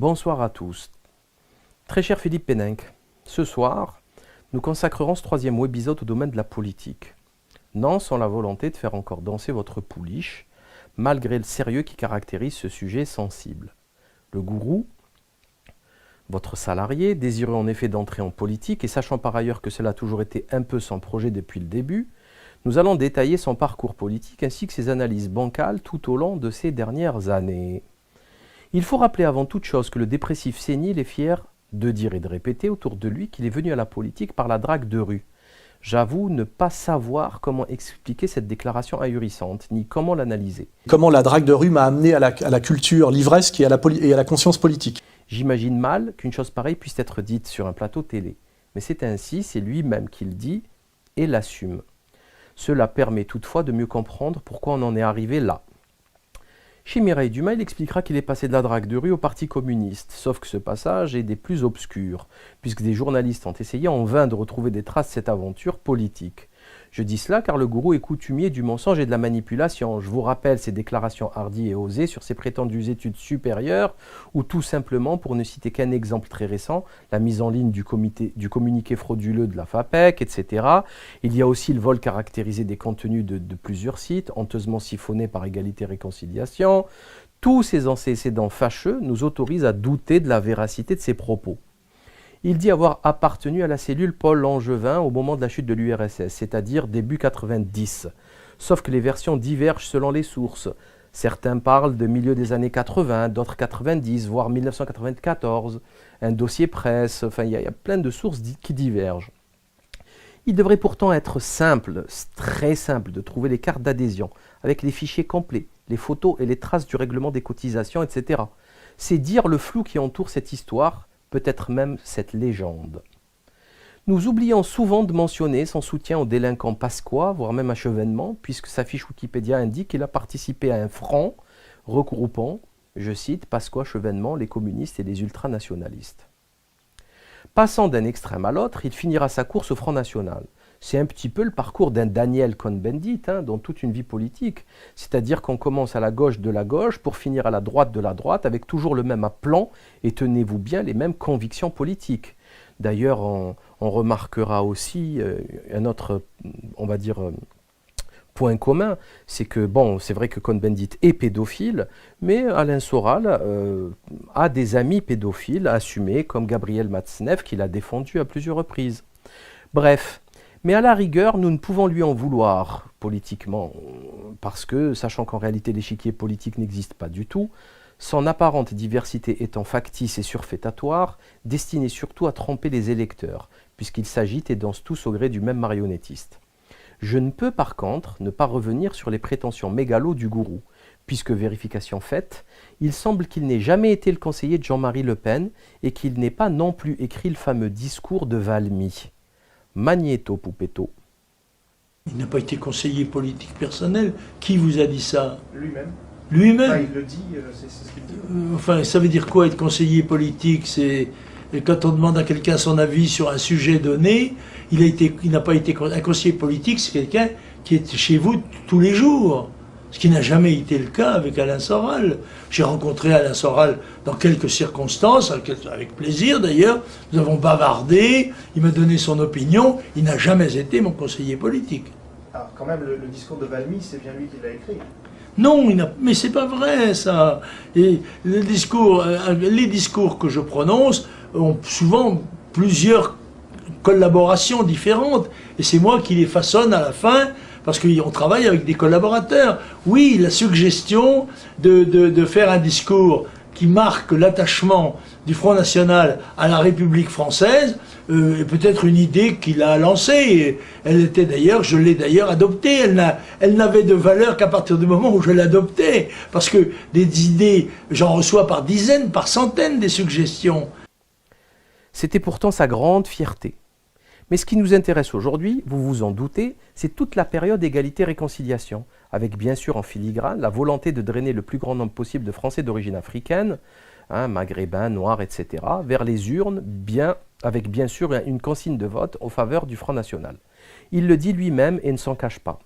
Bonsoir à tous. Très cher Philippe Péninck, ce soir, nous consacrerons ce troisième webisode au domaine de la politique. Non sans la volonté de faire encore danser votre pouliche, malgré le sérieux qui caractérise ce sujet sensible. Le gourou, votre salarié, désireux en effet d'entrer en politique et sachant par ailleurs que cela a toujours été un peu son projet depuis le début, nous allons détailler son parcours politique ainsi que ses analyses bancales tout au long de ces dernières années. Il faut rappeler avant toute chose que le dépressif sénile est fier de dire et de répéter autour de lui qu'il est venu à la politique par la drague de rue. J'avoue ne pas savoir comment expliquer cette déclaration ahurissante, ni comment l'analyser. Comment la drague de rue m'a amené à la culture livresque et à la conscience politique. J'imagine mal qu'une chose pareille puisse être dite sur un plateau télé. Mais c'est ainsi, c'est lui-même qui le dit et l'assume. Cela permet toutefois de mieux comprendre pourquoi on en est arrivé là. Chez Mireille Dumas, il expliquera qu'il est passé de la drague de rue au Parti communiste, sauf que ce passage est des plus obscurs, puisque des journalistes ont essayé en vain de retrouver des traces de cette aventure politique. Je dis cela car le gourou est coutumier du mensonge et de la manipulation. Je vous rappelle ses déclarations hardies et osées sur ses prétendues études supérieures, ou tout simplement, pour ne citer qu'un exemple très récent, la mise en ligne du communiqué frauduleux de la FAPEC, etc. Il y a aussi le vol caractérisé des contenus de plusieurs sites, honteusement siphonnés par Égalité et Réconciliation. Tous ces antécédents fâcheux nous autorisent à douter de la véracité de ses propos. Il dit avoir appartenu à la cellule Paul Langevin au moment de la chute de l'URSS, c'est-à-dire début 90. Sauf que les versions divergent selon les sources. Certains parlent de milieu des années 80, d'autres 90, voire 1994. Un dossier presse, enfin il y a plein de sources qui divergent. Il devrait pourtant être simple, très simple, de trouver les cartes d'adhésion, avec les fichiers complets, les photos et les traces du règlement des cotisations, etc. C'est dire le flou qui entoure cette histoire, peut-être même cette légende. Nous oublions souvent de mentionner son soutien au délinquant Pasqua, voire même à Chevènement, puisque sa fiche Wikipédia indique qu'il a participé à un front regroupant, je cite, Pasqua, Chevènement, les communistes et les ultranationalistes. Passant d'un extrême à l'autre, il finira sa course au Front National. C'est un petit peu le parcours d'un Daniel Cohn-Bendit, dans toute une vie politique. C'est-à-dire qu'on commence à la gauche de la gauche pour finir à la droite de la droite avec toujours le même aplomb et tenez-vous bien les mêmes convictions politiques. D'ailleurs, on remarquera aussi un autre, on va dire, point commun, c'est que, bon, c'est vrai que Cohn-Bendit est pédophile, mais Alain Soral a des amis pédophiles assumés comme Gabriel Matzneff qui l'a défendu à plusieurs reprises. Bref. Mais à la rigueur, nous ne pouvons lui en vouloir politiquement, parce que, sachant qu'en réalité l'échiquier politique n'existe pas du tout, son apparente diversité étant factice et surfétatoire, destinée surtout à tromper les électeurs, puisqu'ils s'agitent et dansent tous au gré du même marionnettiste. Je ne peux par contre ne pas revenir sur les prétentions mégalos du gourou, puisque vérification faite, il semble qu'il n'ait jamais été le conseiller de Jean-Marie Le Pen et qu'il n'ait pas non plus écrit le fameux discours de Valmy. Magnéto Poupetto. Il n'a pas été conseiller politique personnel. Qui vous a dit ça? Lui-même. Lui-même? Enfin, il le dit, c'est ce qu'il dit. Enfin, ça veut dire quoi être conseiller politique? C'est quand on demande à quelqu'un son avis sur un sujet donné, il n'a pas été un conseiller politique, c'est quelqu'un qui est chez vous tous les jours. Ce qui n'a jamais été le cas avec Alain Soral. J'ai rencontré Alain Soral dans quelques circonstances, avec plaisir d'ailleurs. Nous avons bavardé, il m'a donné son opinion. Il n'a jamais été mon conseiller politique. Alors quand même, le discours de Valmy, c'est bien lui qui l'a écrit. Non, mais c'est pas vrai ça. Et les discours que je prononce ont souvent plusieurs collaborations différentes. Et c'est moi qui les façonne à la fin, parce qu'on travaille avec des collaborateurs. Oui, la suggestion de faire un discours qui marque l'attachement du Front National à la République française est peut-être une idée qu'il a lancée. Elle était d'ailleurs, je l'ai d'ailleurs adoptée. Elle n'avait de valeur qu'à partir du moment où je l'adoptais. Parce que des idées, j'en reçois par dizaines, par centaines des suggestions. C'était pourtant sa grande fierté. Mais ce qui nous intéresse aujourd'hui, vous vous en doutez, c'est toute la période égalité-réconciliation, avec bien sûr en filigrane la volonté de drainer le plus grand nombre possible de Français d'origine africaine, maghrébins, noirs, etc., vers les urnes, avec bien sûr une consigne de vote en faveur du Front National. Il le dit lui-même et ne s'en cache pas.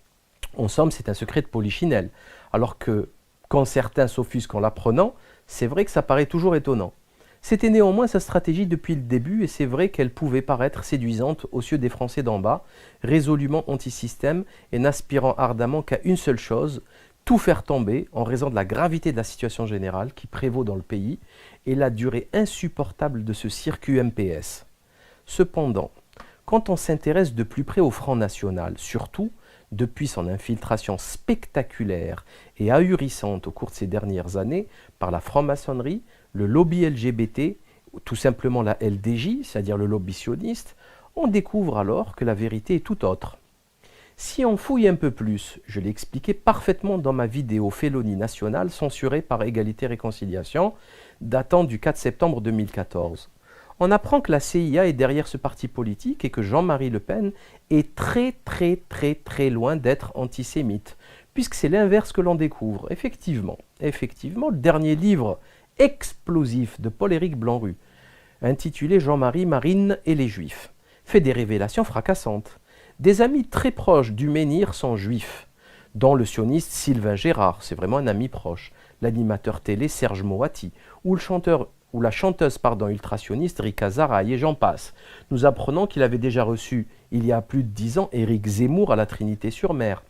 En somme, c'est un secret de polichinelle, alors que quand certains s'offusquent en l'apprenant, c'est vrai que ça paraît toujours étonnant. C'était néanmoins sa stratégie depuis le début et c'est vrai qu'elle pouvait paraître séduisante aux yeux des Français d'en bas, résolument anti-système et n'aspirant ardemment qu'à une seule chose, tout faire tomber en raison de la gravité de la situation générale qui prévaut dans le pays et la durée insupportable de ce cirque UMPS. Cependant, quand on s'intéresse de plus près au Front National, surtout depuis son infiltration spectaculaire et ahurissante au cours de ces dernières années par la franc-maçonnerie, le lobby LGBT, ou tout simplement la LDJ, c'est-à-dire le lobby sioniste, on découvre alors que la vérité est tout autre. Si on fouille un peu plus, je l'ai expliqué parfaitement dans ma vidéo Félonie nationale censurée par Égalité Réconciliation, datant du 4 septembre 2014. On apprend que la CIA est derrière ce parti politique et que Jean-Marie Le Pen est très loin d'être antisémite, puisque c'est l'inverse que l'on découvre. Effectivement, le dernier livre explosif de Paul-Éric Blanru, intitulé Jean-Marie, Marine et les Juifs, fait des révélations fracassantes. Des amis très proches du menhir sont juifs, dont le sioniste Sylvain Gérard, c'est vraiment un ami proche, l'animateur télé Serge Moati, ou la chanteuse ultrasioniste Rika Zaraï, et j'en passe. Nous apprenons qu'il avait déjà reçu, il y a plus de 10 ans, Éric Zemmour à la Trinité-sur-Mer.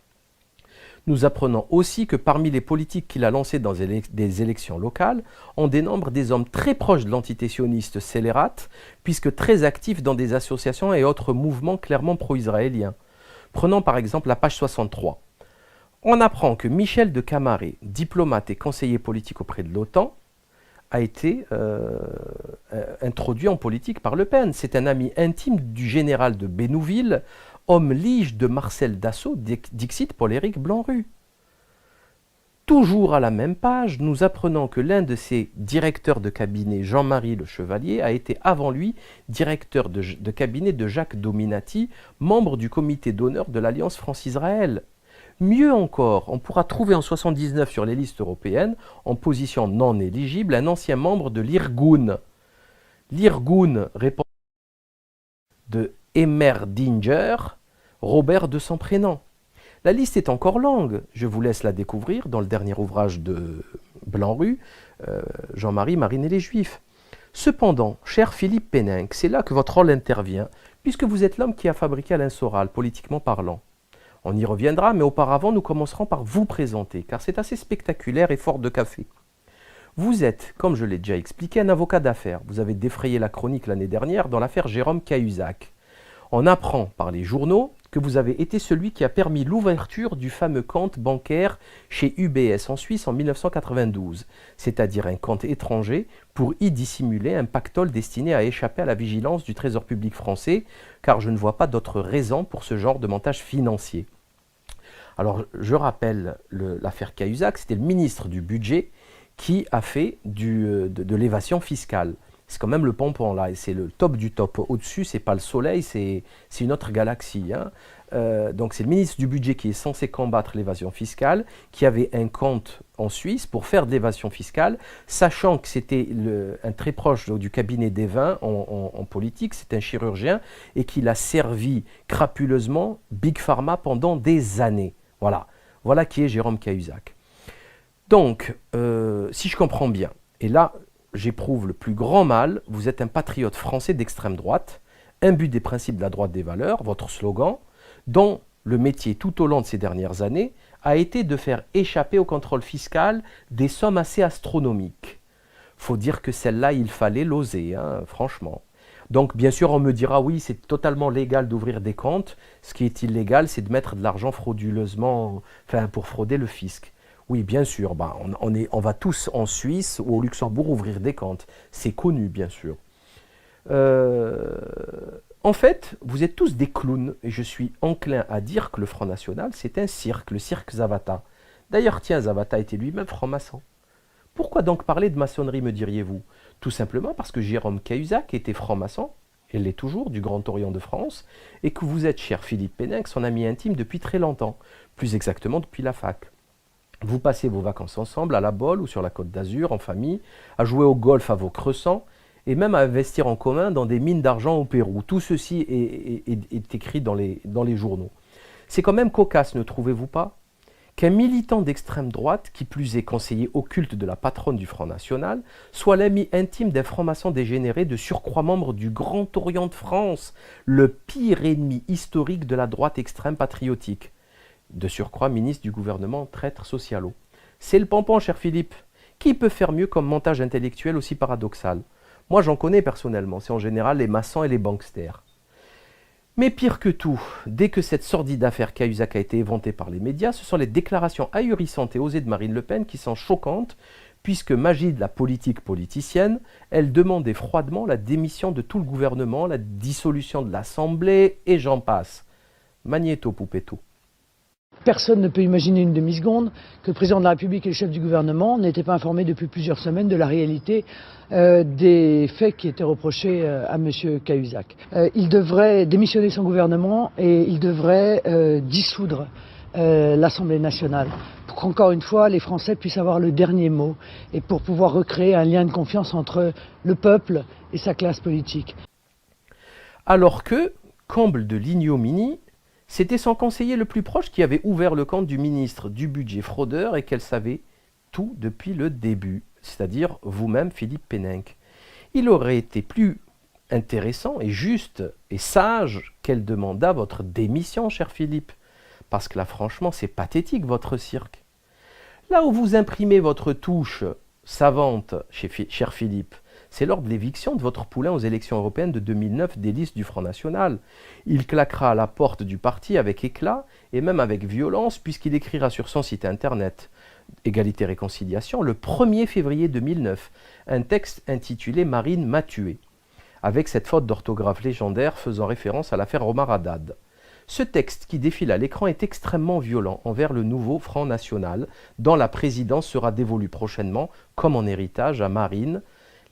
Nous apprenons aussi que parmi les politiques qu'il a lancés dans des élections locales, on dénombre des hommes très proches de l'entité sioniste scélérate, puisque très actifs dans des associations et autres mouvements clairement pro-israéliens. Prenons par exemple la page 63. On apprend que Michel de Camaret, diplomate et conseiller politique auprès de l'OTAN, a été introduit en politique par Le Pen. C'est un ami intime du général de Bénouville, homme lige de Marcel Dassault, dixit Paul-Éric Blanru. Toujours à la même page, nous apprenons que l'un de ses directeurs de cabinet, Jean-Marie Le Chevalier, a été avant lui directeur de cabinet de Jacques Dominati, membre du comité d'honneur de l'Alliance France-Israël. Mieux encore, on pourra trouver en 1979 sur les listes européennes, en position non éligible, un ancien membre de l'Irgun. L'Irgun répond de Emerdinger, Robert de son prénom. La liste est encore longue, je vous laisse la découvrir dans le dernier ouvrage de Blanru, Jean-Marie, Marine et les Juifs. Cependant, cher Philippe Péninck, c'est là que votre rôle intervient, puisque vous êtes l'homme qui a fabriqué Alain Soral, politiquement parlant. On y reviendra, mais auparavant, nous commencerons par vous présenter, car c'est assez spectaculaire et fort de café. Vous êtes, comme je l'ai déjà expliqué, un avocat d'affaires. Vous avez défrayé la chronique l'année dernière dans l'affaire Jérôme Cahuzac. On apprend par les journaux que vous avez été celui qui a permis l'ouverture du fameux compte bancaire chez UBS en Suisse en 1992, c'est-à-dire un compte étranger pour y dissimuler un pactole destiné à échapper à la vigilance du Trésor public français, car je ne vois pas d'autre raison pour ce genre de montage financier. Alors, je rappelle l'affaire Cahuzac, c'était le ministre du Budget qui a fait de l'évasion fiscale. C'est quand même le pompon là, et c'est le top du top. Au-dessus, c'est pas le soleil, c'est une autre galaxie. Hein. Donc c'est le ministre du Budget qui est censé combattre l'évasion fiscale, qui avait un compte en Suisse pour faire de l'évasion fiscale, sachant que c'était un très proche du cabinet des vins en politique, c'est un chirurgien, et qu'il a servi crapuleusement Big Pharma pendant des années. Voilà qui est Jérôme Cahuzac. Donc, si je comprends bien, et là, j'éprouve le plus grand mal, vous êtes un patriote français d'extrême droite, imbu des principes de la droite des valeurs, votre slogan, dont le métier tout au long de ces dernières années a été de faire échapper au contrôle fiscal des sommes assez astronomiques. Faut dire que celle-là, il fallait l'oser, hein, franchement. Donc, bien sûr, on me dira, oui, c'est totalement légal d'ouvrir des comptes. Ce qui est illégal, c'est de mettre de l'argent frauduleusement, pour frauder le fisc. Oui, bien sûr, on va tous en Suisse ou au Luxembourg ouvrir des comptes. C'est connu, bien sûr. En fait, vous êtes tous des clowns et je suis enclin à dire que le Front National, c'est un cirque, le cirque Zavata. D'ailleurs, tiens, Zavata était lui-même franc-maçon. Pourquoi donc parler de maçonnerie, me diriez-vous? Tout simplement parce que Jérôme Cahuzac était franc-maçon, et l'est toujours, du Grand Orient de France, et que vous êtes, cher Philippe Péninck, son ami intime depuis très longtemps, plus exactement depuis la fac. Vous passez vos vacances ensemble à la Bolle ou sur la Côte d'Azur, en famille, à jouer au golf à vos crescents, et même à investir en commun dans des mines d'argent au Pérou. Tout ceci est écrit dans les journaux. C'est quand même cocasse, ne trouvez-vous pas? qu'un militant d'extrême droite, qui plus est conseiller occulte de la patronne du Front National, soit l'ami intime d'un franc-maçon dégénéré de surcroît membre du Grand Orient de France, le pire ennemi historique de la droite extrême patriotique. De surcroît ministre du gouvernement traître socialo. C'est le pompon, cher Philippe. Qui peut faire mieux comme montage intellectuel aussi paradoxal? Moi j'en connais personnellement, c'est en général les maçons et les banksters. Mais pire que tout, dès que cette sordide affaire Cahuzac a été éventée par les médias, ce sont les déclarations ahurissantes et osées de Marine Le Pen qui sont choquantes, puisque magie de la politique politicienne, elle demandait froidement la démission de tout le gouvernement, la dissolution de l'Assemblée, et j'en passe. Magnéto Poupetto. Personne ne peut imaginer une demi-seconde que le président de la République et le chef du gouvernement n'étaient pas informés depuis plusieurs semaines de la réalité des faits qui étaient reprochés à M. Cahuzac. Il devrait démissionner son gouvernement et il devrait dissoudre l'Assemblée nationale pour qu'encore une fois les Français puissent avoir le dernier mot et pour pouvoir recréer un lien de confiance entre le peuple et sa classe politique. Alors que, comble de l'ignominie, c'était son conseiller le plus proche qui avait ouvert le compte du ministre du budget fraudeur et qu'elle savait tout depuis le début, c'est-à-dire vous-même Philippe Péninck. Il aurait été plus intéressant et juste et sage qu'elle demandât votre démission, cher Philippe, parce que là franchement c'est pathétique votre cirque. Là où vous imprimez votre touche savante, cher Philippe, c'est lors de l'éviction de votre poulain aux élections européennes de 2009 des listes du Front National. Il claquera à la porte du parti avec éclat et même avec violence puisqu'il écrira sur son site internet Égalité Réconciliation le 1er février 2009 un texte intitulé Marine m'a tué, avec cette faute d'orthographe légendaire faisant référence à l'affaire Omar Haddad. Ce texte qui défile à l'écran est extrêmement violent envers le nouveau Front National, dont la présidence sera dévolue prochainement comme en héritage à Marine.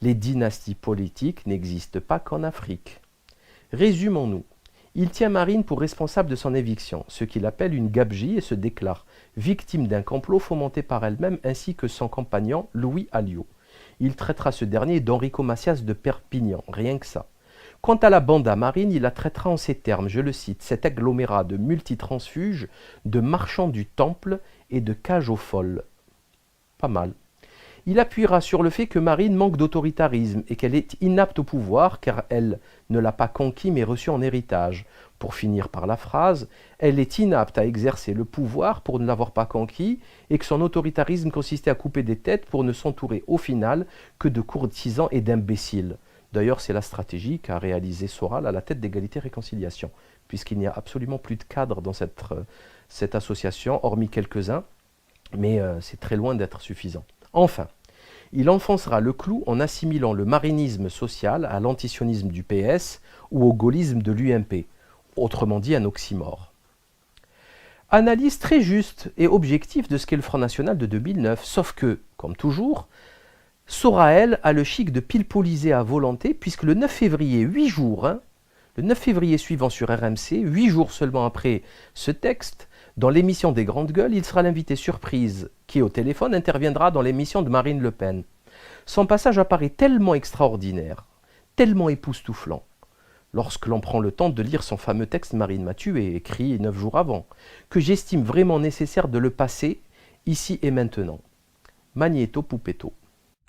Les dynasties politiques n'existent pas qu'en Afrique. Résumons-nous. Il tient Marine pour responsable de son éviction, ce qu'il appelle une gabegie et se déclare victime d'un complot fomenté par elle-même ainsi que son compagnon Louis Alliot. Il traitera ce dernier d'Enrico Macias de Perpignan, rien que ça. Quant à la bande à Marine, il la traitera en ces termes, je le cite, cet agglomérat de multitransfuges, de marchands du temple et de cages aux folles. Pas mal. Il appuiera sur le fait que Marine manque d'autoritarisme et qu'elle est inapte au pouvoir car elle ne l'a pas conquis mais reçu en héritage. Pour finir par la phrase, elle est inapte à exercer le pouvoir pour ne l'avoir pas conquis et que son autoritarisme consistait à couper des têtes pour ne s'entourer au final que de courtisans et d'imbéciles. D'ailleurs, c'est la stratégie qu'a réalisée Soral à la tête d'Égalité Réconciliation, puisqu'il n'y a absolument plus de cadres dans cette association, hormis quelques-uns, mais c'est très loin d'être suffisant. Enfin, il enfoncera le clou en assimilant le marinisme social à l'antisionisme du PS ou au gaullisme de l'UMP, autrement dit un oxymore. Analyse très juste et objective de ce qu'est le Front National de 2009, sauf que, comme toujours, Soraël a le chic de pilpoliser à volonté, puisque le 9 février, 8 jours, le 9 février suivant sur RMC, 8 jours seulement après ce texte, dans l'émission des Grandes Gueules, il sera l'invité surprise qui, au téléphone, interviendra dans l'émission de Marine Le Pen. Son passage apparaît tellement extraordinaire, tellement époustouflant, lorsque l'on prend le temps de lire son fameux texte Marine m'a tué, écrit 9 jours avant, que j'estime vraiment nécessaire de le passer ici et maintenant. Magnéto Poupetto.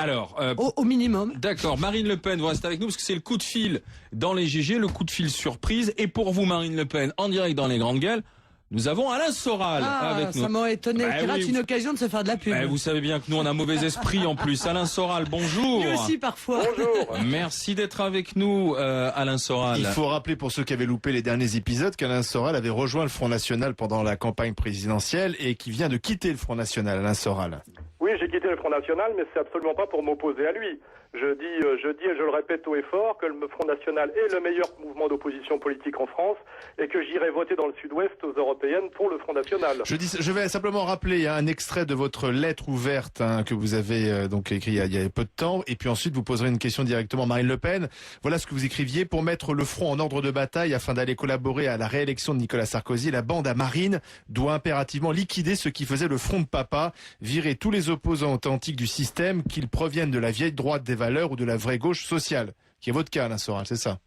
Alors, au minimum. D'accord, Marine Le Pen, vous restez avec nous parce que c'est le coup de fil dans les GG, le coup de fil surprise. Et pour vous, Marine Le Pen, en direct dans les Grandes Gueules, nous avons Alain Soral avec nous. Ça m'aurait étonné. Qui rate une occasion de se faire de la pub. Vous savez bien que nous, on a un mauvais esprit en plus. Alain Soral, bonjour. Lui aussi, parfois. Bonjour. Merci d'être avec nous, Alain Soral. Il faut rappeler pour ceux qui avaient loupé les derniers épisodes qu'Alain Soral avait rejoint le Front National pendant la campagne présidentielle et qui vient de quitter le Front National, Alain Soral. Oui, j'ai quitté le Front National, mais c'est absolument pas pour m'opposer à lui. Je dis et je le répète haut et fort que le Front National est le meilleur mouvement d'opposition politique en France et que j'irai voter dans le Sud-Ouest aux européennes pour le Front National. Je vais simplement rappeler un extrait de votre lettre ouverte que vous avez donc écrit il y a peu de temps et puis ensuite vous poserez une question directement à Marine Le Pen. Voilà ce que vous écriviez: pour mettre le front en ordre de bataille afin d'aller collaborer à la réélection de Nicolas Sarkozy, la bande à Marine doit impérativement liquider ce qui faisait le front de papa, virer tous les opposants authentiques du système, qu'ils proviennent de la vieille droite des valeurs ou de la vraie gauche sociale, qui est votre cas, Alain Soral, c'est ça?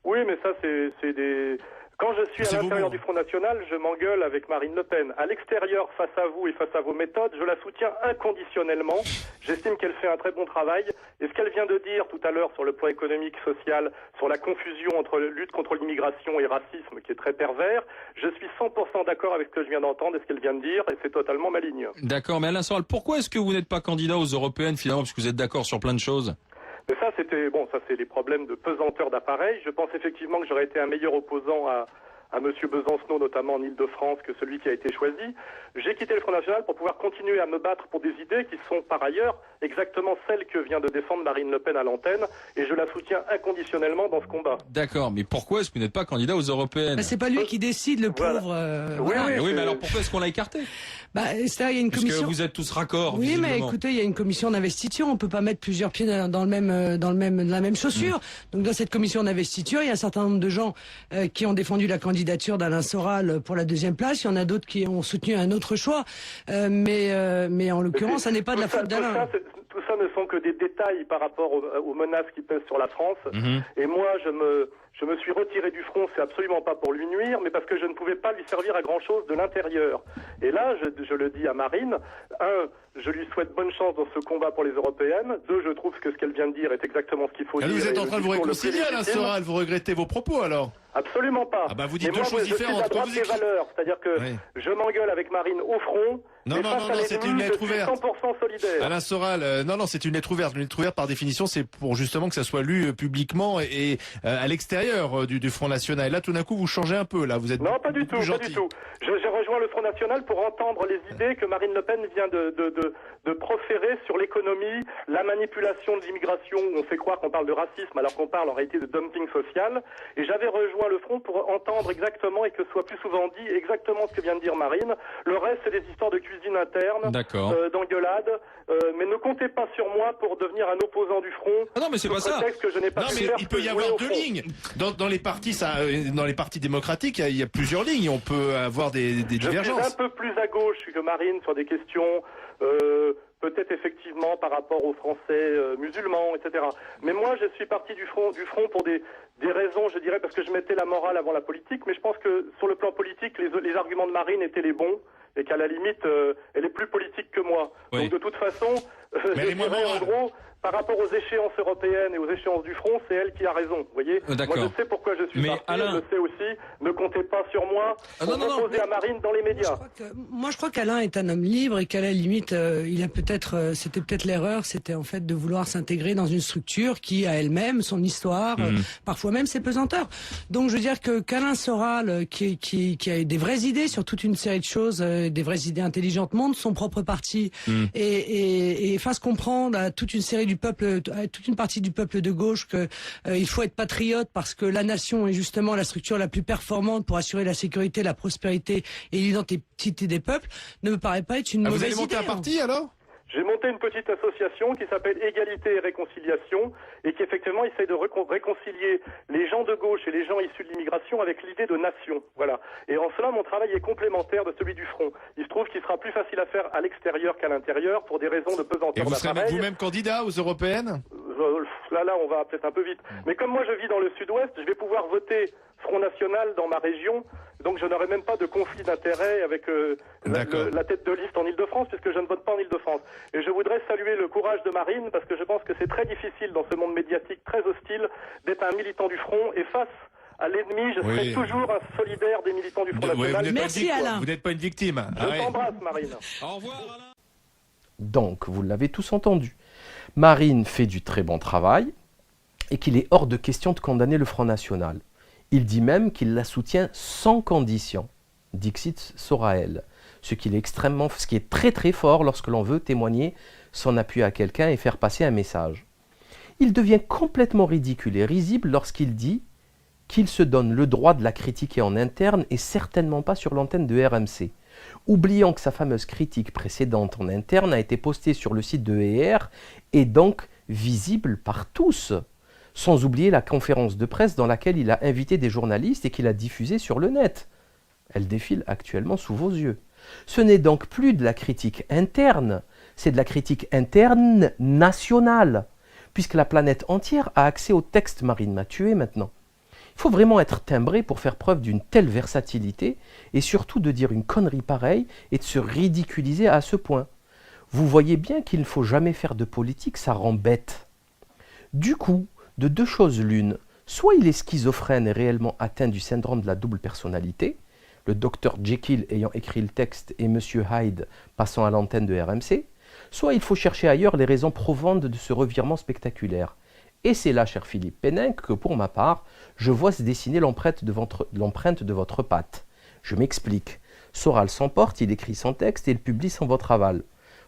Oui, mais ça, c'est des... Quand je suis C'est à vos l'intérieur mots. du Front National, je m'engueule avec Marine Le Pen. À l'extérieur, face à vous et face à vos méthodes, je la soutiens inconditionnellement. J'estime qu'elle fait un très bon travail. Et ce qu'elle vient de dire tout à l'heure sur le plan économique, social, sur la confusion entre lutte contre l'immigration et racisme, qui est très pervers, je suis 100% d'accord avec ce que je viens d'entendre et ce qu'elle vient de dire, et c'est totalement maligne. D'accord, mais Alain Soral, pourquoi est-ce que vous n'êtes pas candidat aux européennes finalement, parce que vous êtes d'accord sur plein de choses? Mais ça, ça c'est les problèmes de pesanteur d'appareil. Je pense effectivement que j'aurais été un meilleur opposant à M. Besancenot, notamment en Ile-de-France, que celui qui a été choisi. J'ai quitté le Front National pour pouvoir continuer à me battre pour des idées qui sont par ailleurs exactement celles que vient de défendre Marine Le Pen à l'antenne, et je la soutiens inconditionnellement dans ce combat. D'accord, mais pourquoi est-ce que vous n'êtes pas candidat aux européennes? Bah, c'est pas lui qui décide, le Voilà. pauvre. Oui, voilà. oui. Oui, mais alors pourquoi est-ce qu'on l'a écarté? Bah, c'est-à-dire, il y a une Puisque commission. vous êtes tous raccords, Oui, mais visiblement. écoutez, il y a une commission d'investiture. On peut pas mettre plusieurs pieds dans la même chaussure. Donc, dans cette commission d'investiture, il y a un certain nombre de gens qui ont défendu la candidature d'Alain Soral pour la 2e place. Il y en a d'autres qui ont soutenu un autre choix. Mais en l'occurrence, ça n'est pas de la faute d'Alain. Tout ça ne sont que des détails par rapport aux menaces qui pèsent sur la France. Mhm. Et moi, je me suis retiré du front, c'est absolument pas pour lui nuire, mais parce que je ne pouvais pas lui servir à grand-chose de l'intérieur. Et là, je le dis à Marine, je lui souhaite bonne chance dans ce combat pour les européennes. 2, je trouve que ce qu'elle vient de dire est exactement ce qu'il faut Ah, dire. vous êtes et en le train de vous discours le plus réconcilier, Alain légitime. Soral, vous regrettez vos propos alors? Absolument pas. Ah bah vous Mais dites deux moi, choses je suis différentes. à droite Quand vous des écrivez- valeurs, c'est-à-dire que Oui. je m'engueule avec Marine au front. Non, mais non, face non, à non, c'est l'ennemi, une lettre je suis ouverte. 100% solidaire. Alain Soral, non, c'est une lettre ouverte. Une lettre ouverte, par définition, c'est pour justement que ça soit lu publiquement et à l'extérieur du Front National. Et là, tout d'un coup, vous changez un peu. Là, vous êtes Non, pas du beaucoup tout, plus pas gentil. du tout. Je rejoins le Front National pour entendre les idées que Marine Le Pen vient de proférer sur l'économie, la manipulation de l'immigration. On fait croire qu'on parle de racisme alors qu'on parle en réalité de dumping social. Et j'avais rejoint le Front pour entendre exactement et que soit plus souvent dit exactement ce que vient de dire Marine. Le reste, c'est des histoires de cuisine interne, D'accord. d'engueulade. Mais ne comptez pas sur moi pour devenir un opposant du Front. Ah non, mais c'est sous pas ça. prétexte que je n'ai pas Non, pu mais faire il ce peut que y je avoir voulais au deux Front. lignes. Dans les partis, dans les partis démocratiques, il y a plusieurs lignes. On peut avoir des Je suis divergences. un peu plus à gauche que Marine sur des questions, peut-être effectivement par rapport aux Français musulmans, etc. Mais moi, je suis parti du front pour des raisons, je dirais, parce que je mettais la morale avant la politique. Mais je pense que sur le plan politique, les arguments de Marine étaient les bons et qu'à la limite, elle est plus politique que moi. Oui. Donc de toute façon, Mais je elle est moins dirais en morale. gros, par rapport aux échéances européennes et aux échéances du front, c'est elle qui a raison. Vous voyez, D'accord. moi je sais pourquoi je suis Mais parti, Alain- je le sais aussi. Ne comptez pas sur moi Ah, pour non, non, m'opposer non. à Marine dans les médias. Moi, je crois qu'Alain est un homme libre et qu'à la limite, il a peut-être, c'était peut-être l'erreur, c'était en fait de vouloir s'intégrer dans une structure qui a elle-même son histoire, parfois même ses pesanteurs. Donc, je veux dire que qu'Alain Soral, qui a des vraies idées sur toute une série de choses, des vraies idées intelligentes, monte son propre parti et fasse comprendre à toute une série du peuple, à toute une partie du peuple de gauche que il faut être patriote parce que la nation est justement la structure la plus performante pour assurer la sécurité, la prospérité et l'identité des peuples, ne me paraît pas être une Ah, vous mauvaise allez monter idée. un parti alors? J'ai monté une petite association qui s'appelle Égalité et Réconciliation et qui effectivement essaie de réconcilier les gens de gauche et les gens issus de l'immigration avec l'idée de nation. Voilà. Et en cela, mon travail est complémentaire de celui du Front. Il se trouve qu'il sera plus facile à faire à l'extérieur qu'à l'intérieur pour des raisons de Et pesanteur vous serez d'appareil. vous-même candidat aux européennes? Là, on va peut-être un peu vite. Mais comme moi, je vis dans le sud-ouest, je vais pouvoir voter Front National dans ma région. Donc, je n'aurai même pas de conflit d'intérêt avec la tête de liste en Ile-de-France, puisque je ne vote pas en Ile-de-France. Et je voudrais saluer le courage de Marine, parce que je pense que c'est très difficile dans ce monde médiatique très hostile d'être un militant du Front. Et face à l'ennemi, je serai toujours un solidaire des militants du Front National. Merci, Alain. Vous n'êtes pas une victime. Je t'embrasse, Marine. Au revoir, Alain. Donc, vous l'avez tous entendu. Marine fait du très bon travail et qu'il est hors de question de condamner le Front National. Il dit même qu'il la soutient sans condition. Dixit Sorael. Ce qui est très très fort lorsque l'on veut témoigner son appui à quelqu'un et faire passer un message. Il devient complètement ridicule et risible lorsqu'il dit qu'il se donne le droit de la critiquer en interne et certainement pas sur l'antenne de RMC. Oubliant que sa fameuse critique précédente en interne a été postée sur le site de ER et donc visible par tous, sans oublier la conférence de presse dans laquelle il a invité des journalistes et qu'il a diffusée sur le net. Elle défile actuellement sous vos yeux. Ce n'est donc plus de la critique interne, c'est de la critique interne nationale, puisque la planète entière a accès au texte Marine Mathieu maintenant. Il faut vraiment être timbré pour faire preuve d'une telle versatilité et surtout de dire une connerie pareille et de se ridiculiser à ce point. Vous voyez bien qu'il ne faut jamais faire de politique, ça rend bête. Du coup, de deux choses l'une, soit il est schizophrène et réellement atteint du syndrome de la double personnalité, le docteur Jekyll ayant écrit le texte et Monsieur Hyde passant à l'antenne de RMC, soit il faut chercher ailleurs les raisons provantes de ce revirement spectaculaire. Et c'est là, cher Philippe Pénin, que pour ma part, je vois se dessiner l'empreinte de votre patte. Je m'explique. Soral s'emporte, il écrit son texte et il publie sans votre aval.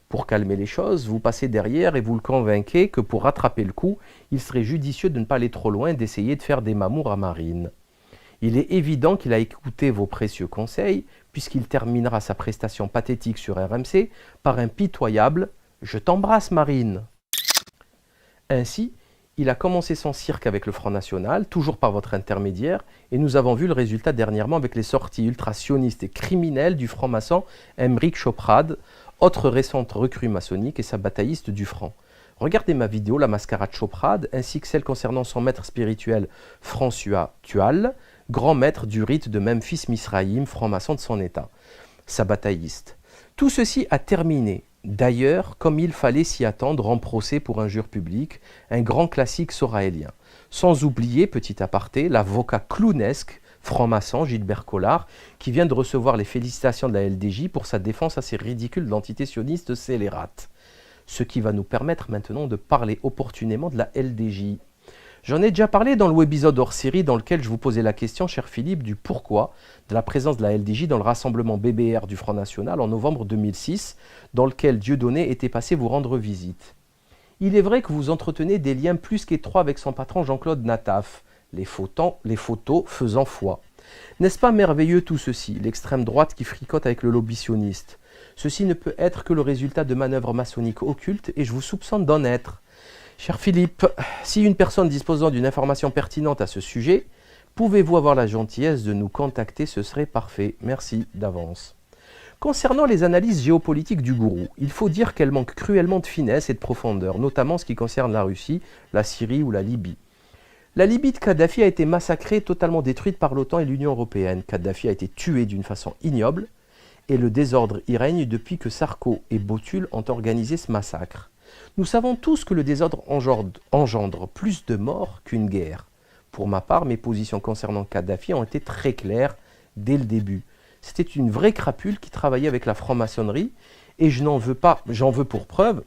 Pour calmer les choses, vous passez derrière et vous le convainquez que pour rattraper le coup, il serait judicieux de ne pas aller trop loin, d'essayer de faire des mamours à Marine. Il est évident qu'il a écouté vos précieux conseils, puisqu'il terminera sa prestation pathétique sur RMC par un pitoyable « Je t'embrasse, Marine ». Ainsi, il a commencé son cirque avec le Front National, toujours par votre intermédiaire, et nous avons vu le résultat dernièrement avec les sorties ultra-sionistes et criminelles du franc-maçon Emmerich Choprad, autre récente recrue maçonnique et sa batailliste du franc. Regardez ma vidéo, la mascarade Choprad, ainsi que celle concernant son maître spirituel François Tual, grand maître du rite de Memphis Misraïm, franc-maçon de son état, sa batailliste. Tout ceci a terminé. D'ailleurs, comme il fallait s'y attendre en procès pour injure publique, un grand classique soraélien. Sans oublier, petit aparté, l'avocat clownesque, franc-maçon Gilbert Collard, qui vient de recevoir les félicitations de la LDJ pour sa défense assez ridicule de l'entité sioniste scélérate. Ce qui va nous permettre maintenant de parler opportunément de la LDJ. J'en ai déjà parlé dans le webisode hors série dans lequel je vous posais la question, cher Philippe, du pourquoi de la présence de la LDJ dans le rassemblement BBR du Front National en novembre 2006, dans lequel Dieudonné était passé vous rendre visite. Il est vrai que vous entretenez des liens plus qu'étroits avec son patron Jean-Claude Nataf, les photos faisant foi. N'est-ce pas merveilleux tout ceci, l'extrême droite qui fricote avec le lobby sioniste? Ceci ne peut être que le résultat de manœuvres maçonniques occultes et je vous soupçonne d'en être. Cher Philippe, si une personne disposant d'une information pertinente à ce sujet, pouvez-vous avoir la gentillesse de nous contacter, ce serait parfait. Merci d'avance. Concernant les analyses géopolitiques du gourou, il faut dire qu'elles manquent cruellement de finesse et de profondeur, notamment en ce qui concerne la Russie, la Syrie ou la Libye. La Libye de Kadhafi a été massacrée, totalement détruite par l'OTAN et l'Union européenne. Kadhafi a été tué d'une façon ignoble et le désordre y règne depuis que Sarko et Botul ont organisé ce massacre. Nous savons tous que le désordre engendre plus de morts qu'une guerre. Pour ma part, mes positions concernant Kadhafi ont été très claires dès le début. C'était une vraie crapule qui travaillait avec la franc-maçonnerie et j'en veux pour preuve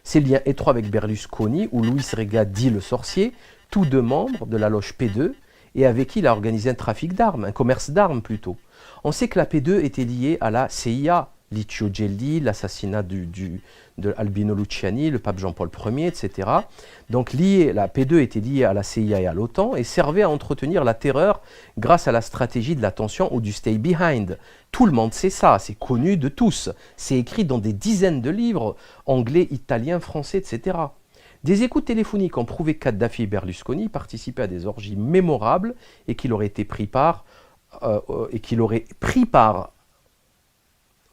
ses liens étroits avec Berlusconi ou Luis Rega dit le sorcier, tous deux membres de la loge P2 et avec qui il a organisé un trafic d'armes, un commerce d'armes plutôt. On sait que la P2 était liée à la CIA, Licio Gelli, l'assassinat de Albino Luciani, le pape Jean-Paul Ier, etc. Donc la P2 était liée à la CIA et à l'OTAN et servait à entretenir la terreur grâce à la stratégie de la tension ou du stay behind. Tout le monde sait ça, c'est connu de tous. C'est écrit dans des dizaines de livres, anglais, italiens, français, etc. Des écoutes téléphoniques ont prouvé que Kadhafi et Berlusconi participaient à des orgies mémorables et qu'il aurait pris part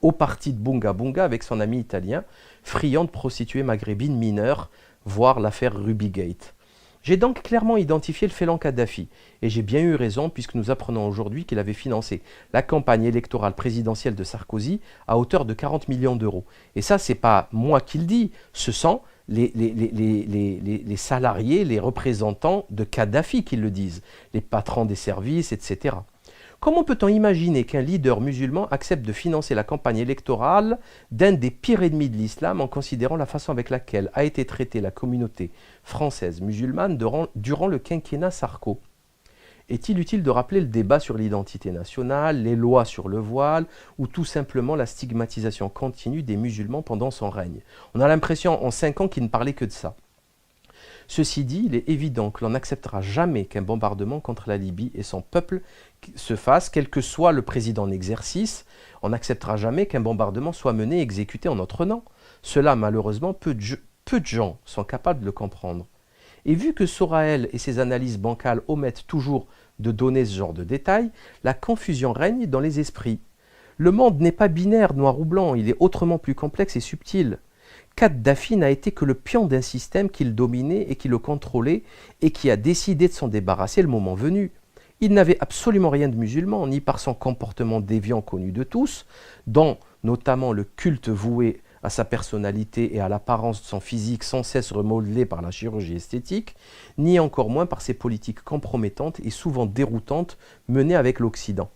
au parti de Bunga Bunga avec son ami italien, friand de prostituées maghrébines mineures, voire l'affaire Rubygate. J'ai donc clairement identifié le félon Kadhafi, et j'ai bien eu raison puisque nous apprenons aujourd'hui qu'il avait financé la campagne électorale présidentielle de Sarkozy à hauteur de 40 millions d'euros. Et ça, c'est pas moi qui le dis, ce sont les salariés, les représentants de Kadhafi qui le disent, les patrons des services, etc. Comment peut-on imaginer qu'un leader musulman accepte de financer la campagne électorale d'un des pires ennemis de l'islam en considérant la façon avec laquelle a été traitée la communauté française musulmane durant le quinquennat Sarko? Est-il utile de rappeler le débat sur l'identité nationale, les lois sur le voile ou tout simplement la stigmatisation continue des musulmans pendant son règne? On a l'impression en 5 ans qu'il ne parlait que de ça. Ceci dit, il est évident que l'on n'acceptera jamais qu'un bombardement contre la Libye et son peuple se fasse, quel que soit le président en exercice. On n'acceptera jamais qu'un bombardement soit mené et exécuté en notre nom. Cela, malheureusement, peu de gens sont capables de le comprendre. Et vu que Soraël et ses analyses bancales omettent toujours de donner ce genre de détails, la confusion règne dans les esprits. Le monde n'est pas binaire, noir ou blanc, il est autrement plus complexe et subtil. Kadhafi n'a été que le pion d'un système qu'il dominait et qui le contrôlait et qui a décidé de s'en débarrasser le moment venu. Il n'avait absolument rien de musulman, ni par son comportement déviant connu de tous, dont notamment le culte voué à sa personnalité et à l'apparence de son physique sans cesse remodelé par la chirurgie esthétique, ni encore moins par ses politiques compromettantes et souvent déroutantes menées avec l'Occident.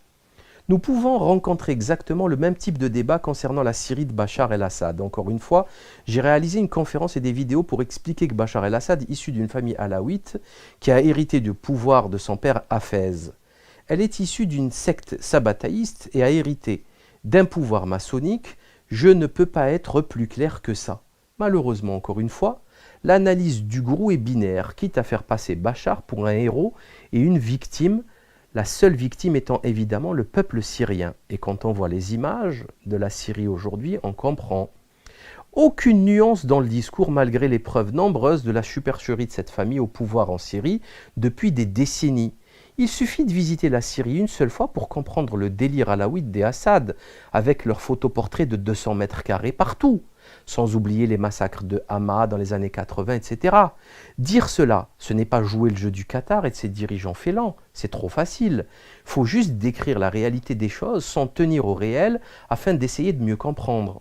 Nous pouvons rencontrer exactement le même type de débat concernant la Syrie de Bachar el-Assad. Encore une fois, j'ai réalisé une conférence et des vidéos pour expliquer que Bachar el-Assad, issu d'une famille alaouite, qui a hérité du pouvoir de son père Hafez. Elle est issue d'une secte sabbataïste et a hérité d'un pouvoir maçonnique. Je ne peux pas être plus clair que ça. Malheureusement, encore une fois, l'analyse du gourou est binaire, quitte à faire passer Bachar pour un héros et une victime, la seule victime étant évidemment le peuple syrien. Et quand on voit les images de la Syrie aujourd'hui, on comprend. Aucune nuance dans le discours malgré les preuves nombreuses de la supercherie de cette famille au pouvoir en Syrie depuis des décennies. Il suffit de visiter la Syrie une seule fois pour comprendre le délire alaouite des Assad, avec leurs photoportraits de 200 mètres carrés partout, sans oublier les massacres de Hama dans les années 80, etc. Dire cela, ce n'est pas jouer le jeu du Qatar et de ses dirigeants félants, c'est trop facile. Il faut juste décrire la réalité des choses sans tenir au réel afin d'essayer de mieux comprendre.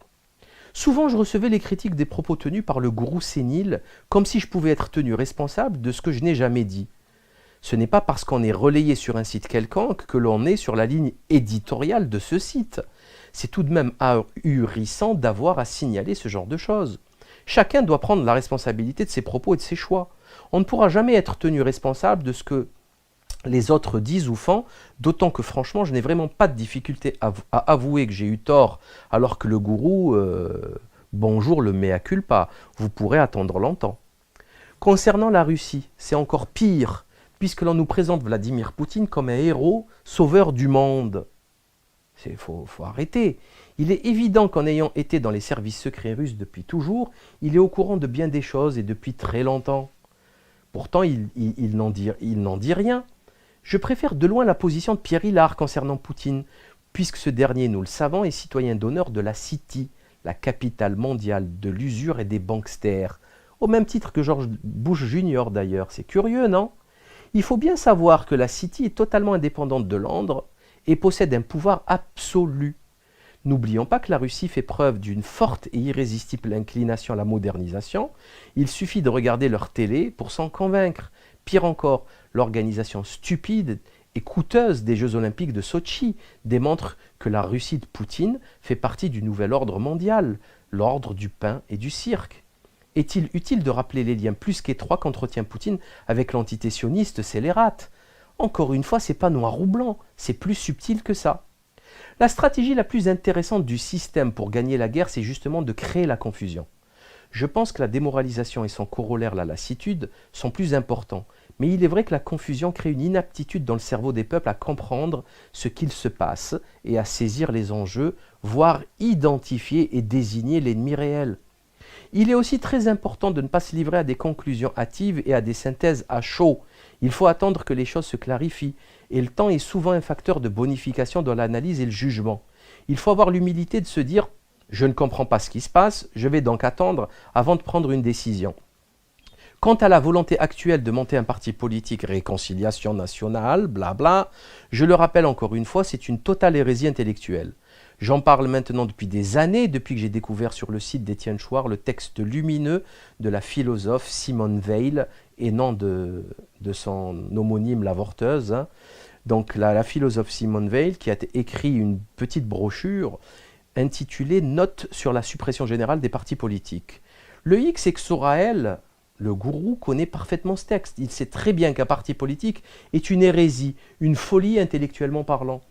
Souvent, je recevais les critiques des propos tenus par le gourou sénile, comme si je pouvais être tenu responsable de ce que je n'ai jamais dit. Ce n'est pas parce qu'on est relayé sur un site quelconque que l'on est sur la ligne éditoriale de ce site. C'est tout de même ahurissant d'avoir à signaler ce genre de choses. Chacun doit prendre la responsabilité de ses propos et de ses choix. On ne pourra jamais être tenu responsable de ce que les autres disent ou font, d'autant que franchement, je n'ai vraiment pas de difficulté à avouer que j'ai eu tort, alors que le gourou, bonjour le mea culpa, vous pourrez attendre longtemps. Concernant la Russie, c'est encore pire, puisque l'on nous présente Vladimir Poutine comme un héros sauveur du monde. Il faut arrêter. Il est évident qu'en ayant été dans les services secrets russes depuis toujours, il est au courant de bien des choses et depuis très longtemps. Pourtant, il n'en dit rien. Je préfère de loin la position de Pierre Hilard concernant Poutine, puisque ce dernier, nous le savons, est citoyen d'honneur de la City, la capitale mondiale de l'usure et des banksters, au même titre que George Bush Jr. d'ailleurs. C'est curieux, non ? Il faut bien savoir que la City est totalement indépendante de Londres et possède un pouvoir absolu. N'oublions pas que la Russie fait preuve d'une forte et irrésistible inclination à la modernisation. Il suffit de regarder leur télé pour s'en convaincre. Pire encore, l'organisation stupide et coûteuse des Jeux Olympiques de Sotchi démontre que la Russie de Poutine fait partie du nouvel ordre mondial, l'ordre du pain et du cirque. Est-il utile de rappeler les liens plus qu'étroits qu'entretient Poutine avec l'entité sioniste scélérate ? Encore une fois, c'est pas noir ou blanc, c'est plus subtil que ça. La stratégie la plus intéressante du système pour gagner la guerre, c'est justement de créer la confusion. Je pense que la démoralisation et son corollaire, la lassitude, sont plus importants. Mais il est vrai que la confusion crée une inaptitude dans le cerveau des peuples à comprendre ce qu'il se passe et à saisir les enjeux, voire identifier et désigner l'ennemi réel. Il est aussi très important de ne pas se livrer à des conclusions hâtives et à des synthèses à chaud. Il faut attendre que les choses se clarifient, et le temps est souvent un facteur de bonification dans l'analyse et le jugement. Il faut avoir l'humilité de se dire « je ne comprends pas ce qui se passe, je vais donc attendre avant de prendre une décision ». Quant à la volonté actuelle de monter un parti politique réconciliation nationale, blabla, je le rappelle encore une fois, c'est une totale hérésie intellectuelle. J'en parle maintenant depuis des années, depuis que j'ai découvert sur le site d'Étienne Chouard le texte lumineux de la philosophe Simone Weil, et non de son homonyme l'avorteuse. Donc la philosophe Simone Weil qui a écrit une petite brochure intitulée « Notes sur la suppression générale des partis politiques ». Le hic, c'est que Soraël, le gourou, connaît parfaitement ce texte. Il sait très bien qu'un parti politique est une hérésie, une folie intellectuellement parlant.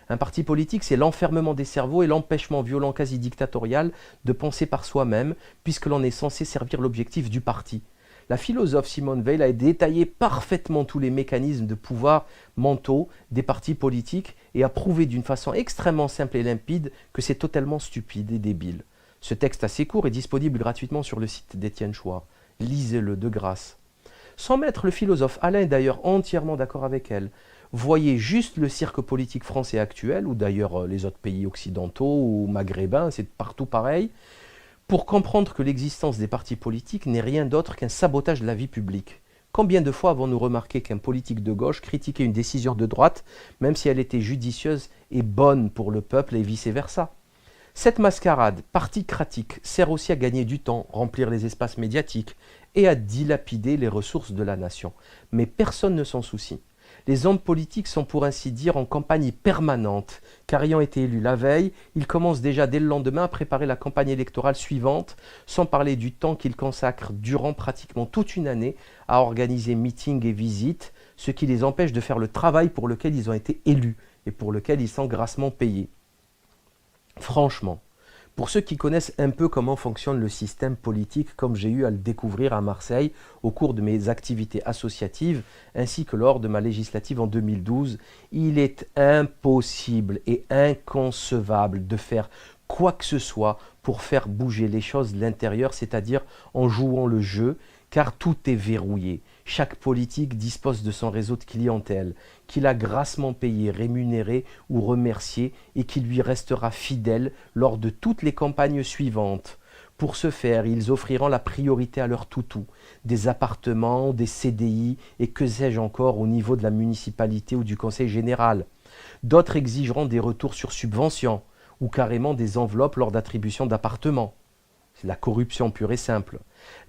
Un parti politique, c'est l'enfermement des cerveaux et l'empêchement violent quasi dictatorial de penser par soi-même, puisque l'on est censé servir l'objectif du parti. La philosophe Simone Weil a détaillé parfaitement tous les mécanismes de pouvoir mentaux des partis politiques et a prouvé d'une façon extrêmement simple et limpide que c'est totalement stupide et débile. Ce texte assez court est disponible gratuitement sur le site d'Étienne Chouard. Lisez-le de grâce. Sans mettre le philosophe Alain d'ailleurs entièrement d'accord avec elle. Voyez juste le cirque politique français actuel, ou d'ailleurs les autres pays occidentaux ou maghrébins, c'est partout pareil, pour comprendre que l'existence des partis politiques n'est rien d'autre qu'un sabotage de la vie publique. Combien de fois avons-nous remarqué qu'un politique de gauche critiquait une décision de droite, même si elle était judicieuse et bonne pour le peuple et vice-versa? Cette mascarade particratique sert aussi à gagner du temps, remplir les espaces médiatiques et à dilapider les ressources de la nation. Mais personne ne s'en soucie. Les hommes politiques sont pour ainsi dire en campagne permanente, car ayant été élus la veille, ils commencent déjà dès le lendemain à préparer la campagne électorale suivante, sans parler du temps qu'ils consacrent durant pratiquement toute une année à organiser meetings et visites, ce qui les empêche de faire le travail pour lequel ils ont été élus et pour lequel ils sont grassement payés. Franchement, pour ceux qui connaissent un peu comment fonctionne le système politique, comme j'ai eu à le découvrir à Marseille au cours de mes activités associatives, ainsi que lors de ma législative en 2012, il est impossible et inconcevable de faire quoi que ce soit pour faire bouger les choses de l'intérieur, c'est-à-dire en jouant le jeu, car tout est verrouillé. Chaque politique dispose de son réseau de clientèle, qu'il a grassement payé, rémunéré ou remercié et qui lui restera fidèle lors de toutes les campagnes suivantes. Pour ce faire, ils offriront la priorité à leurs toutous, des appartements, des CDI et que sais-je encore au niveau de la municipalité ou du conseil général. D'autres exigeront des retours sur subventions ou carrément des enveloppes lors d'attribution d'appartements. C'est la corruption pure et simple.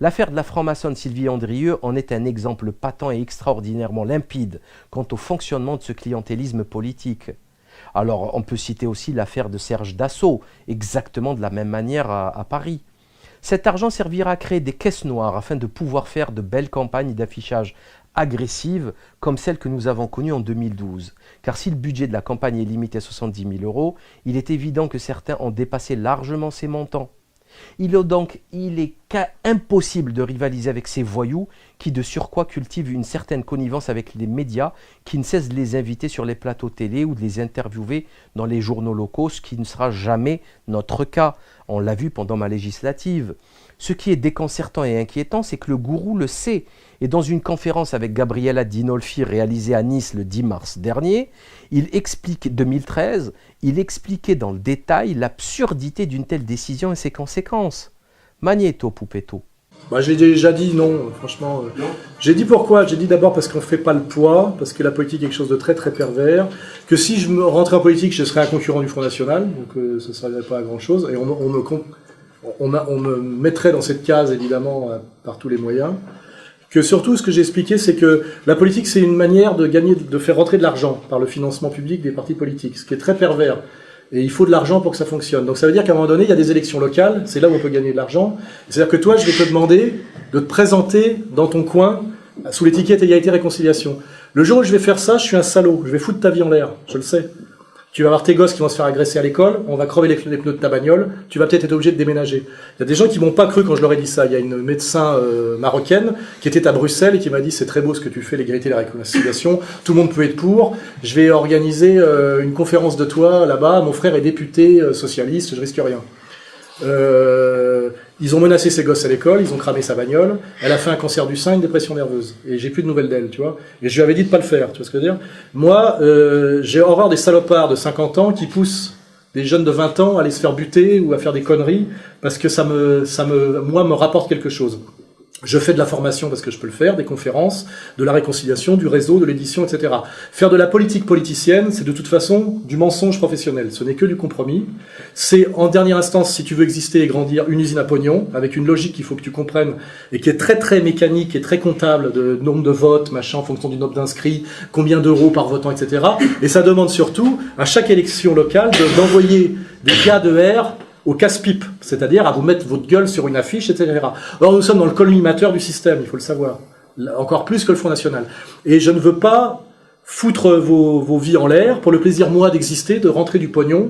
L'affaire de la franc-maçonne Sylvie Andrieux en est un exemple patent et extraordinairement limpide quant au fonctionnement de ce clientélisme politique. Alors on peut citer aussi l'affaire de Serge Dassault, exactement de la même manière à Paris. Cet argent servira à créer des caisses noires afin de pouvoir faire de belles campagnes d'affichage agressives comme celles que nous avons connues en 2012. Car si le budget de la campagne est limité à 70 000 €, il est évident que certains ont dépassé largement ces montants. Il est impossible de rivaliser avec ces voyous qui de surcroît cultivent une certaine connivence avec les médias qui ne cessent de les inviter sur les plateaux télé ou de les interviewer dans les journaux locaux, ce qui ne sera jamais notre cas. On l'a vu pendant ma législative. Ce qui est déconcertant et inquiétant, c'est que le gourou le sait. Et dans une conférence avec Gabriela Dinolfi réalisée à Nice le 10 mars dernier, 2013, il expliquait dans le détail l'absurdité d'une telle décision et ses conséquences. Magnéto, Poupetto. J'ai déjà dit non, franchement. J'ai dit pourquoi. J'ai dit d'abord parce qu'on ne fait pas le poids, parce que la politique est quelque chose de très très pervers, que si je me rentrais en politique, je serais un concurrent du Front National, donc ça ne servirait pas à grand chose, et on me mettrait dans cette case évidemment par tous les moyens. Que surtout, ce que j'ai expliqué, c'est que la politique, c'est une manière de faire rentrer de l'argent par le financement public des partis politiques, ce qui est très pervers. Et il faut de l'argent pour que ça fonctionne. Donc ça veut dire qu'à un moment donné, il y a des élections locales, c'est là où on peut gagner de l'argent. C'est-à-dire que toi, je vais te demander de te présenter dans ton coin sous l'étiquette égalité-réconciliation. Le jour où je vais faire ça, je suis un salaud, je vais foutre ta vie en l'air, je le sais. Tu vas avoir tes gosses qui vont se faire agresser à l'école, on va crever les pneus de ta bagnole, tu vas peut-être être obligé de déménager. Il y a des gens qui m'ont pas cru quand je leur ai dit ça. Il y a une médecin marocaine qui était à Bruxelles et qui m'a dit « C'est très beau ce que tu fais, l'égalité et la réconciliation, tout le monde peut être pour, je vais organiser une conférence de toi là-bas, mon frère est député socialiste, je risque rien. » Ils ont menacé ses gosses à l'école, ils ont cramé sa bagnole, elle a fait un cancer du sein, une dépression nerveuse. Et j'ai plus de nouvelles d'elle, tu vois. Et je lui avais dit de pas le faire, tu vois ce que je veux dire. Moi, j'ai horreur des salopards de 50 ans qui poussent des jeunes de 20 ans à aller se faire buter ou à faire des conneries, parce que moi, me rapporte quelque chose. Je fais de la formation parce que je peux le faire, des conférences, de la réconciliation, du réseau, de l'édition, etc. Faire de la politique politicienne, c'est de toute façon du mensonge professionnel. Ce n'est que du compromis. C'est, en dernière instance, si tu veux exister et grandir, une usine à pognon, avec une logique qu'il faut que tu comprennes, et qui est très très mécanique et très comptable, de nombre de votes, machin, en fonction du nombre d'inscrits, combien d'euros par votant, etc. Et ça demande surtout, à chaque élection locale, d'envoyer des gars de R au casse-pipe, c'est-à-dire à vous mettre votre gueule sur une affiche, etc. Or, nous sommes dans le collimateur du système, il faut le savoir. Encore plus que le Front National. Et je ne veux pas foutre vos vies en l'air pour le plaisir, moi, d'exister, de rentrer du pognon.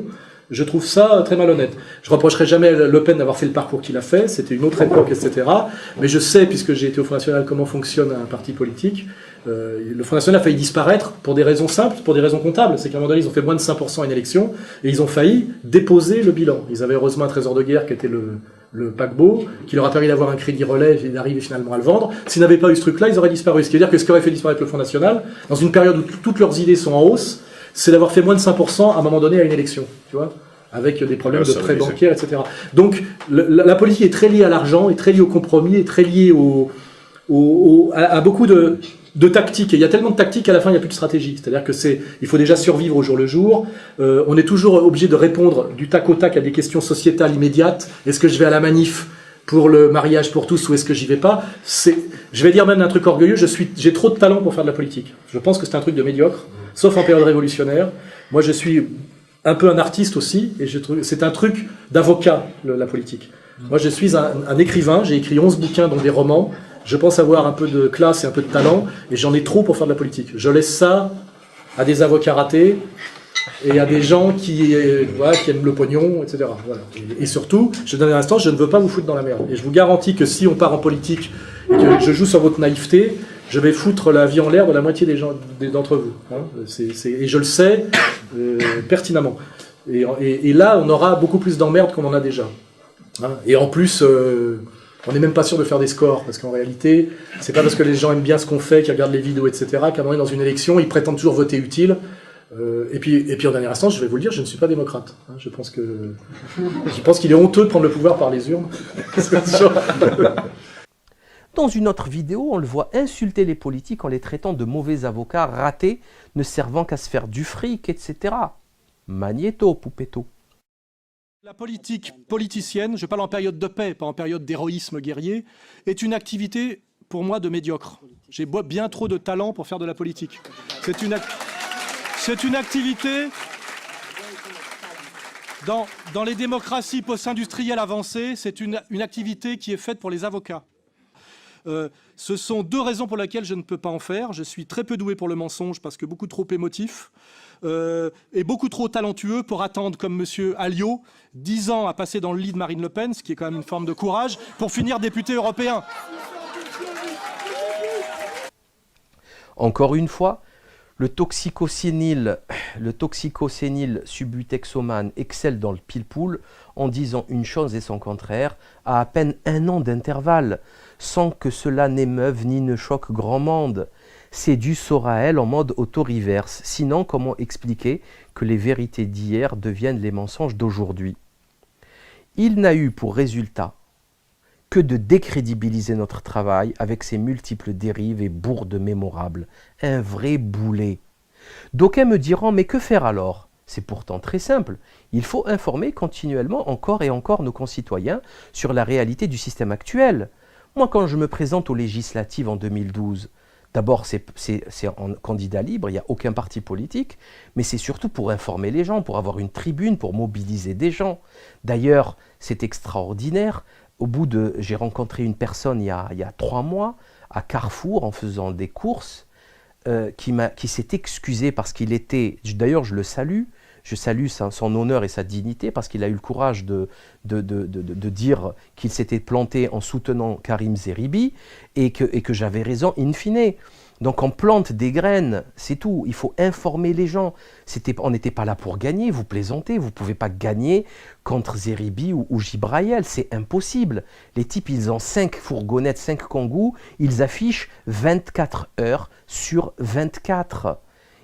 Je trouve ça très malhonnête. Je reprocherai jamais à Le Pen d'avoir fait le parcours qu'il a fait, c'était une autre époque, etc. Mais je sais, puisque j'ai été au Front National, comment fonctionne un parti politique. Le Front National a failli disparaître pour des raisons simples, pour des raisons comptables. C'est qu'à un moment donné, ils ont fait moins de 5% à une élection, et ils ont failli déposer le bilan. Ils avaient heureusement un trésor de guerre qui était le paquebot, qui leur a permis d'avoir un crédit relais et d'arriver finalement à le vendre. S'ils n'avaient pas eu ce truc-là, ils auraient disparu. Ce qui veut dire que ce qui aurait fait disparaître le Front National, dans une période où toutes leurs idées sont en hausse, c'est d'avoir fait moins de 5% à un moment donné à une élection. Tu vois ? avec des problèmes de prêts bancaires, etc. Donc la politique est très liée à l'argent, est très liée au compromis, est très liée à beaucoup de tactiques. Et il y a tellement de tactiques qu'à la fin, il n'y a plus de stratégie. C'est-à-dire que il faut déjà survivre au jour le jour. On est toujours obligé de répondre du tac au tac à des questions sociétales immédiates. Est-ce que je vais à la manif pour le mariage pour tous ou est-ce que j'y vais pas? Je vais dire même un truc orgueilleux, j'ai trop de talent pour faire de la politique. Je pense que c'est un truc de médiocre, sauf en période révolutionnaire. Moi, je suis un peu un artiste aussi, et c'est un truc d'avocat, la politique. Moi, je suis un écrivain, j'ai écrit 11 bouquins, dont des romans. Je pense avoir un peu de classe et un peu de talent, et j'en ai trop pour faire de la politique. Je laisse ça à des avocats ratés, et à des gens qui aiment le pognon, etc. Voilà. Et surtout, je donne un instant, je ne veux pas vous foutre dans la merde. Et je vous garantis que si on part en politique et que je joue sur votre naïveté, je vais foutre la vie en l'air de la moitié d'entre vous. Hein. Et je le sais pertinemment. Et là, on aura beaucoup plus d'emmerdes qu'on en a déjà. Hein. Et en plus, on n'est même pas sûr de faire des scores, parce qu'en réalité, c'est pas parce que les gens aiment bien ce qu'on fait, qu'ils regardent les vidéos, etc., qu'à un moment donné, dans une élection, ils prétendent toujours voter utile. Et puis en dernier instant, je vais vous le dire, je ne suis pas démocrate. Hein, je pense qu'il est honteux de prendre le pouvoir par les urnes. Dans une autre vidéo, on le voit insulter les politiques en les traitant de mauvais avocats ratés, ne servant qu'à se faire du fric, etc. Magnéto, Poupetto. La politique politicienne, je parle en période de paix, pas en période d'héroïsme guerrier, est une activité, pour moi, de médiocre. J'ai bien trop de talent pour faire de la politique. C'est une activité, dans les démocraties post-industrielles avancées, c'est une activité qui est faite pour les avocats. Ce sont deux raisons pour lesquelles je ne peux pas en faire. Je suis très peu doué pour le mensonge parce que beaucoup trop émotif et beaucoup trop talentueux pour attendre, comme M. Alliot, 10 ans à passer dans le lit de Marine Le Pen, ce qui est quand même une forme de courage, pour finir député européen. Encore une fois, le toxicosénile subutexomane excelle dans le pile-poule en disant une chose et son contraire à peine 1 an d'intervalle, sans que cela n'émeuve ni ne choque grand monde. C'est du Soraël en mode auto-reverse. Sinon, comment expliquer que les vérités d'hier deviennent les mensonges d'aujourd'hui? Il n'a eu pour résultat que de décrédibiliser notre travail avec ses multiples dérives et bourdes mémorables. Un vrai boulet. D'aucuns me diront, mais que faire alors? C'est pourtant très simple. Il faut informer continuellement encore et encore nos concitoyens sur la réalité du système actuel. Moi, quand je me présente aux législatives en 2012, d'abord, c'est en candidat libre, il n'y a aucun parti politique, mais c'est surtout pour informer les gens, pour avoir une tribune, pour mobiliser des gens. D'ailleurs, c'est extraordinaire. J'ai rencontré une personne il y a 3 mois à Carrefour en faisant des courses qui s'est excusé parce qu'il était, d'ailleurs je le salue, je salue son honneur et sa dignité parce qu'il a eu le courage de dire qu'il s'était planté en soutenant Karim Zeribi et que j'avais raison in fine. Donc on plante des graines, c'est tout. Il faut informer les gens. On n'était pas là pour gagner, vous plaisantez. Vous ne pouvez pas gagner contre Zeribi ou Gibraïel, c'est impossible. Les types, ils ont 5 fourgonnettes, 5 kangous, ils affichent 24 heures sur 24.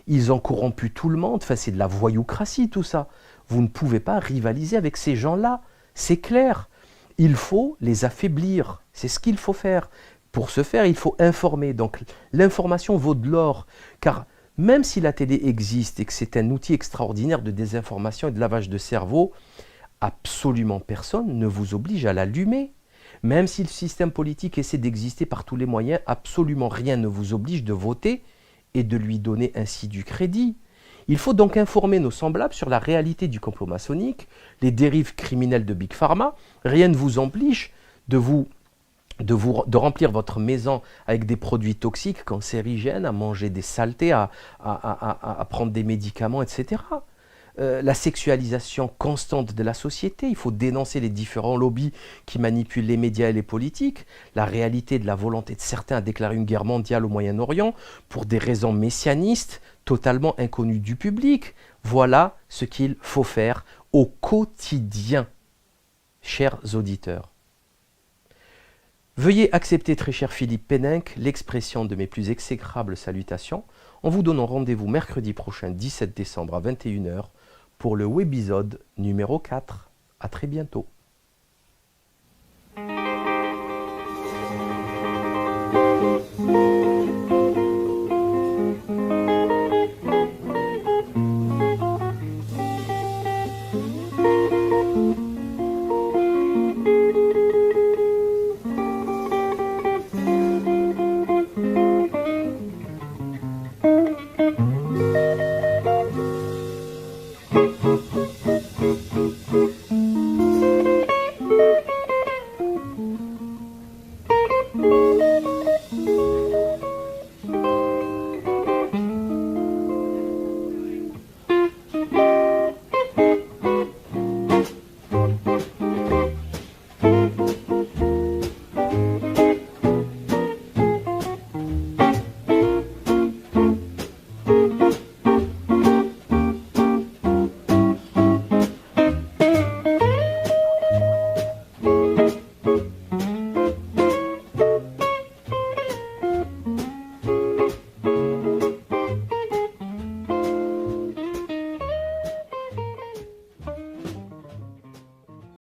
Ils ont corrompu tout le monde, enfin, c'est de la voyoucratie tout ça. Vous ne pouvez pas rivaliser avec ces gens-là, c'est clair. Il faut les affaiblir, c'est ce qu'il faut faire. Pour ce faire, il faut informer. Donc l'information vaut de l'or, car même si la télé existe et que c'est un outil extraordinaire de désinformation et de lavage de cerveau, absolument personne ne vous oblige à l'allumer. Même si le système politique essaie d'exister par tous les moyens, absolument rien ne vous oblige de voter et de lui donner ainsi du crédit. Il faut donc informer nos semblables sur la réalité du complot maçonnique, les dérives criminelles de Big Pharma. Rien ne vous empêche de remplir votre maison avec des produits toxiques, cancérigènes, à manger des saletés, à prendre des médicaments, etc. La sexualisation constante de la société, il faut dénoncer les différents lobbies qui manipulent les médias et les politiques, la réalité de la volonté de certains à déclarer une guerre mondiale au Moyen-Orient pour des raisons messianistes totalement inconnues du public. Voilà ce qu'il faut faire au quotidien, chers auditeurs. Veuillez accepter, très cher Philippe Péninck, l'expression de mes plus exécrables salutations en vous donnant rendez-vous mercredi prochain, 17 décembre à 21 h, pour le webisode numéro 4. À très bientôt. Thank you.